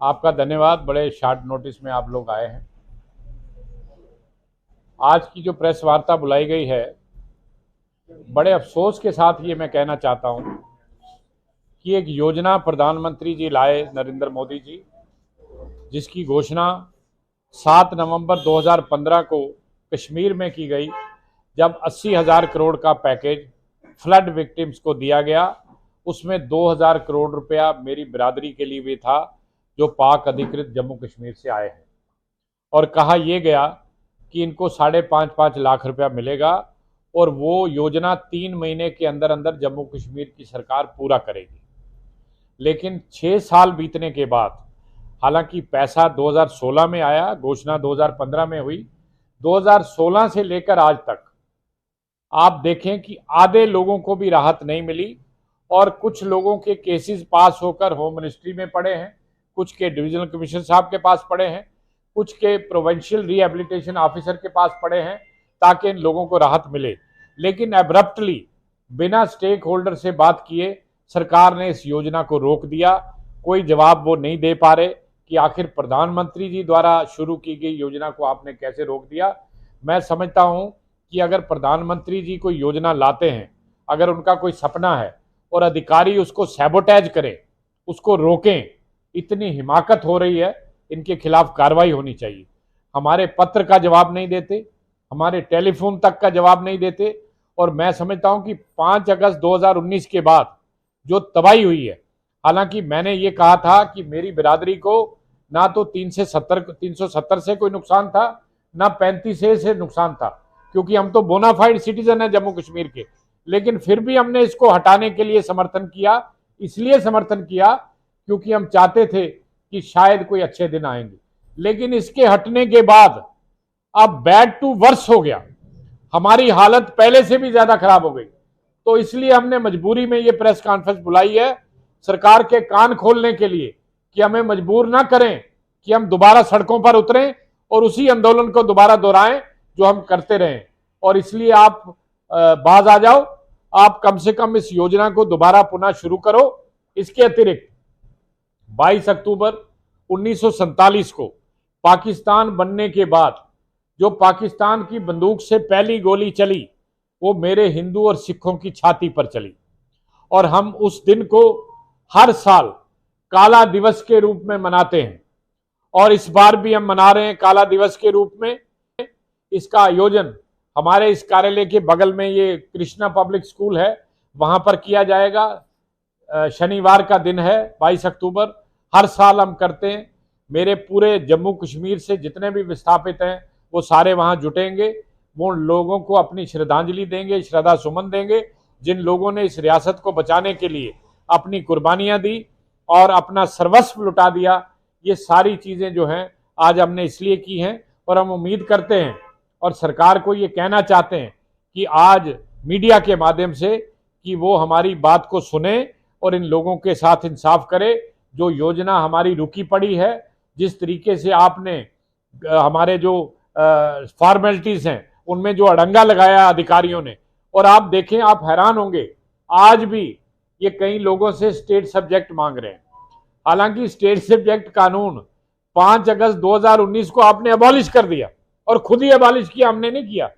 आपका धन्यवाद। बड़े शॉर्ट नोटिस में आप लोग आए हैं। आज की जो प्रेस वार्ता बुलाई गई है, बड़े अफसोस के साथ ये मैं कहना चाहता हूं कि एक योजना प्रधानमंत्री जी लाए, नरेंद्र मोदी जी, जिसकी घोषणा 7 नवंबर 2015 को कश्मीर में की गई, जब 80,000 करोड़ का पैकेज फ्लड विक्टिम्स को दिया गया। उसमें 2,000 करोड़ रुपया मेरी बिरादरी के लिए भी था, जो पाक अधिकृत जम्मू कश्मीर से आए हैं, और कहा यह गया कि इनको 5.5 लाख रुपया मिलेगा और वो योजना 3 महीने के अंदर अंदर जम्मू कश्मीर की सरकार पूरा करेगी। लेकिन 6 साल बीतने के बाद, हालांकि पैसा 2016 में आया, घोषणा 2015 में हुई, 2016 से लेकर आज तक आप देखें कि आधे लोगों को भी राहत नहीं मिली, और कुछ लोगों के केसेस पास होकर होम मिनिस्ट्री में पड़े हैं, कुछ के डिविजनल कमिश्नर साहब के पास पड़े हैं, कुछ के प्रोविंशियल रिहेबिलिटेशन ऑफिसर के पास पड़े हैं, ताकि इन लोगों को राहत मिले। लेकिन एब्रप्टली, बिना स्टेक होल्डर से बात किए, सरकार ने इस योजना को रोक दिया। कोई जवाब वो नहीं दे पा रहे कि आखिर प्रधानमंत्री जी द्वारा शुरू की गई योजना को आपने कैसे रोक दिया। मैं समझता हूं कि अगर प्रधानमंत्री जी कोई योजना लाते हैं, अगर उनका कोई सपना है और अधिकारी उसको सैबोटेज करें, उसको रोकें, इतनी हिमाकत हो रही है, इनके खिलाफ कार्रवाई होनी चाहिए। हमारे पत्र का जवाब नहीं देते, हमारे टेलीफोन तक का जवाब नहीं देते, और मैं समझता हूं कि 5 अगस्त 2019 के बाद जो तबाही हुई है, हालांकि मैंने ये कहा था कि मेरी बिरादरी को ना तो 370 से कोई नुकसान था, ना 35 से नुकसान था, क्योंकि हम तो बोनाफाइड सिटीजन हैं जम्मू कश्मीर के। लेकिन फिर भी हमने इसको हटाने के लिए समर्थन किया। इसलिए समर्थन किया क्योंकि हम चाहते थे कि शायद कोई अच्छे दिन आएंगे। लेकिन इसके हटने के बाद अब बैड टू वर्स हो गया, हमारी हालत पहले से भी ज्यादा खराब हो गई। तो इसलिए हमने मजबूरी में ये प्रेस कॉन्फ्रेंस बुलाई है, सरकार के कान खोलने के लिए, कि हमें मजबूर ना करें कि हम दोबारा सड़कों पर उतरें और उसी आंदोलन को दोबारा दोहराएं जो हम करते रहे। और इसलिए आप बाज आ जाओ, आप कम से कम इस योजना को दोबारा पुनः शुरू करो। इसके अतिरिक्त 22 अक्टूबर 1947 को पाकिस्तान बनने के बाद जो पाकिस्तान की बंदूक से पहली गोली चली, वो मेरे हिंदू और सिखों की छाती पर चली, और हम उस दिन को हर साल काला दिवस के रूप में मनाते हैं, और इस बार भी हम मना रहे हैं काला दिवस के रूप में। इसका आयोजन हमारे इस कार्यालय के बगल में ये कृष्णा पब्लिक स्कूल है, वहां पर किया जाएगा। शनिवार का दिन है 22 अक्टूबर। हर साल हम करते हैं। मेरे पूरे जम्मू कश्मीर से जितने भी विस्थापित हैं वो सारे वहां जुटेंगे, वो लोगों को अपनी श्रद्धांजलि देंगे, श्रद्धा सुमन देंगे, जिन लोगों ने इस रियासत को बचाने के लिए अपनी कुर्बानियां दी और अपना सर्वस्व लुटा दिया। ये सारी चीजें जो हैं आज हमने इसलिए की हैं, और हम उम्मीद करते हैं और सरकार को ये कहना चाहते हैं कि आज मीडिया के माध्यम से कि वो हमारी बात को सुने और इन लोगों के साथ इंसाफ करे। जो योजना हमारी रुकी पड़ी है, जिस तरीके से आपने हमारे जो फॉर्मेलिटीज हैं उनमें जो अड़ंगा लगाया अधिकारियों ने, और आप देखें, आप हैरान होंगे, आज भी ये कई लोगों से स्टेट सब्जेक्ट मांग रहे हैं। हालांकि स्टेट सब्जेक्ट कानून 5 अगस्त 2019 को आपने अबॉलिश कर दिया, और खुद ही अबॉलिश किया, हमने नहीं किया।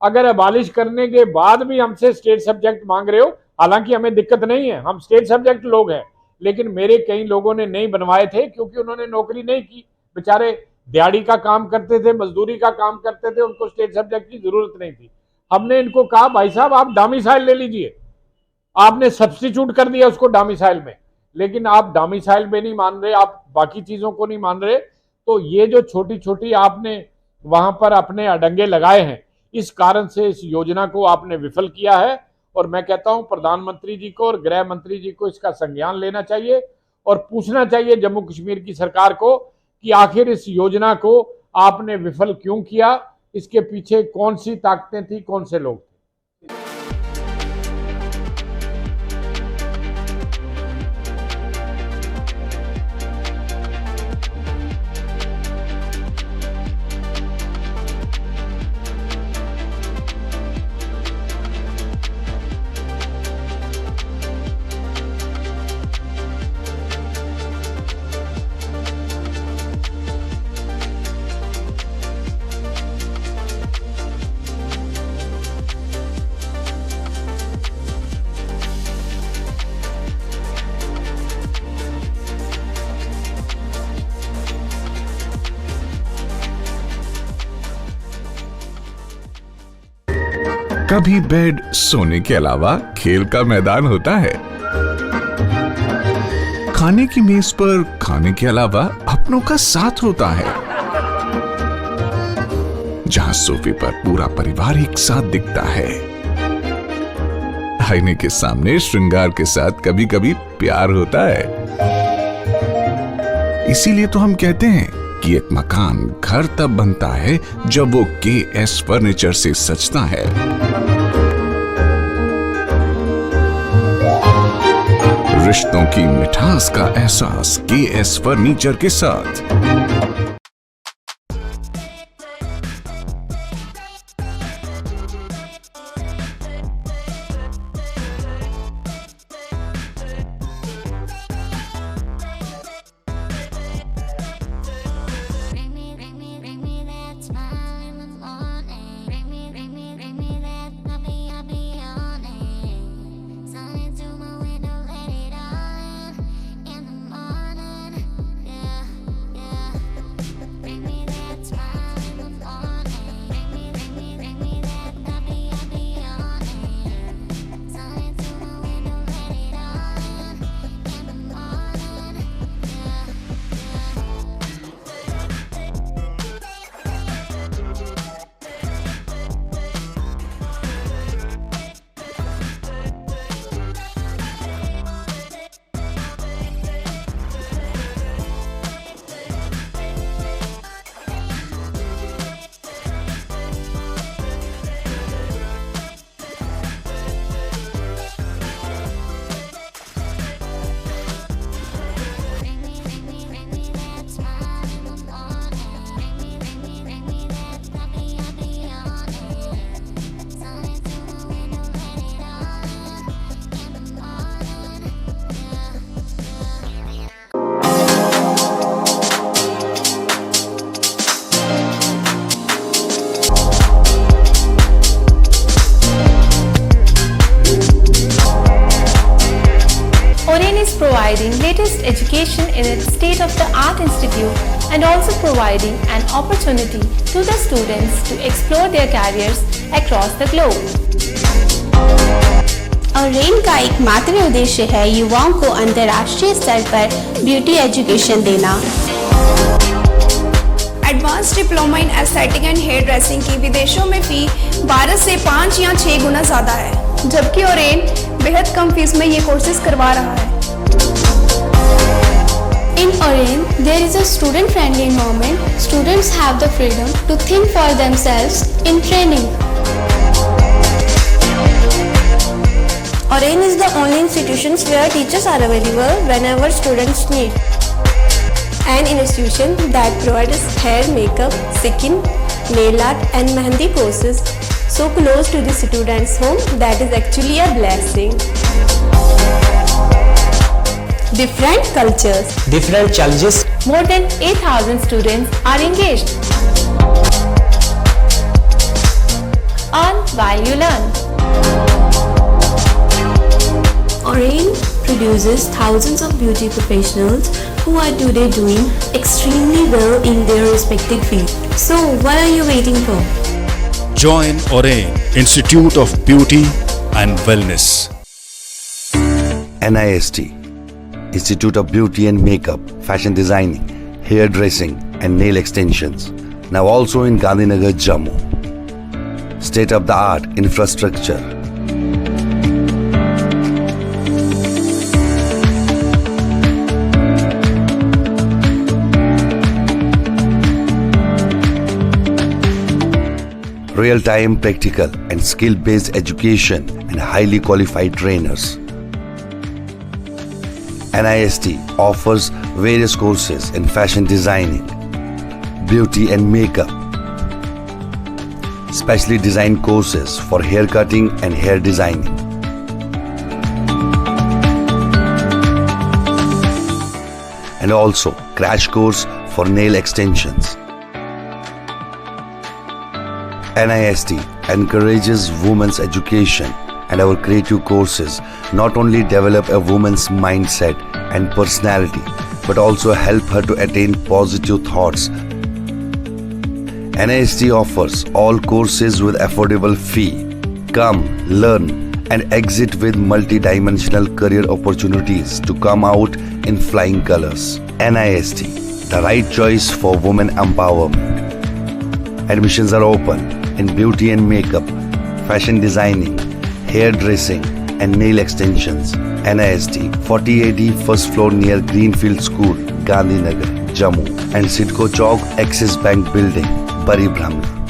अगर अबॉलिश करने के बाद भी हमसे स्टेट सब्जेक्ट मांग रहे हो, हालांकि हमें दिक्कत नहीं है, हम स्टेट सब्जेक्ट लोग हैं, लेकिन मेरे कई लोगों ने नहीं बनवाए थे क्योंकि उन्होंने नौकरी नहीं की, बेचारे दिहाड़ी का काम करते थे, मजदूरी का काम करते थे, उनको स्टेट सब्जेक्ट की जरूरत नहीं थी। हमने इनको कहा भाई साहब आप डोमिसाइल ले लीजिए, आपने सब्स्टिट्यूट कर दिया उसको डोमिसाइल में, लेकिन आप डोमिसाइल में नहीं मान रहे, आप बाकी चीजों को नहीं मान रहे। तो ये जो छोटी छोटी आपने वहां पर अपने अडंगे लगाए हैं, इस कारण से इस योजना को आपने विफल किया है। और मैं कहता हूं प्रधानमंत्री जी को और गृह मंत्री जी को इसका संज्ञान लेना चाहिए और पूछना चाहिए जम्मू कश्मीर की सरकार को कि आखिर इस योजना को आपने विफल क्यों किया, इसके पीछे कौन सी ताकतें थी, कौन से लोग थे। आपका भी बेड सोने के अलावा खेल का मैदान होता है। खाने की मेज पर खाने के अलावा अपनों का साथ होता है, जहां सोफे पर पूरा परिवार एक साथ दिखता है। आईने के सामने श्रृंगार के साथ कभी कभी प्यार होता है। इसीलिए तो हम कहते हैं कि एक मकान घर तब बनता है जब वो KS फर्नीचर से सजता है। रिश्तों की मिठास का एहसास KS फर्नीचर के साथ। Providing latest education in its state-of-the-art institute and also providing an opportunity to the students to explore their careers across the globe. Oren का एकमात्र उद्देश्य है युवाओं को अंतर्राष्ट्रीय स्तर पर ब्यूटी एजुकेशन देना। Advance diploma in aesthetic and hairdressing की विदेशों में फी 12 से 5 या 6 गुना ज़्यादा है, जबकि ओरेन बेहद कम फीस में ये कोर्सेज करवा रहा है। In Oren, there is a student-friendly environment. Students have the freedom to think for themselves in training. Oren is the only institution where teachers are available whenever students need. An institution that provides hair, makeup, skin, nail art and mehendi courses so close to the students' home that is actually a blessing. Different cultures, different challenges. More than 8,000 students are engaged. Earn while you learn. Oren produces thousands of beauty professionals who are today doing extremely well in their respective field. So what are you waiting for? Join Oren Institute of Beauty and Wellness. NIST Institute of Beauty and Makeup, Fashion Designing, Hair Dressing and Nail Extensions. Now also in Gandhinagar, Jammu. State-of-the-art infrastructure. Real-time practical and skill-based education and highly qualified trainers. NIST offers various courses in fashion designing, beauty and makeup, specially designed courses for hair cutting and hair designing. And also crash course for nail extensions. NIST encourages women's education, and our creative courses not only develop a woman's mindset and personality, but also help her to attain positive thoughts. NIST offers all courses with affordable fee Come, learn, and exit with multi-dimensional career opportunities to come out in flying colors. NIST, the right choice for women empowerment. Admissions are open in beauty and makeup, fashion designing, hairdressing, and nail extensions. NIST, 40AD first floor near Greenfield School, Gandhinagar, Jammu, and Sidco Chowk, Axis Bank Building, Bari Brahman.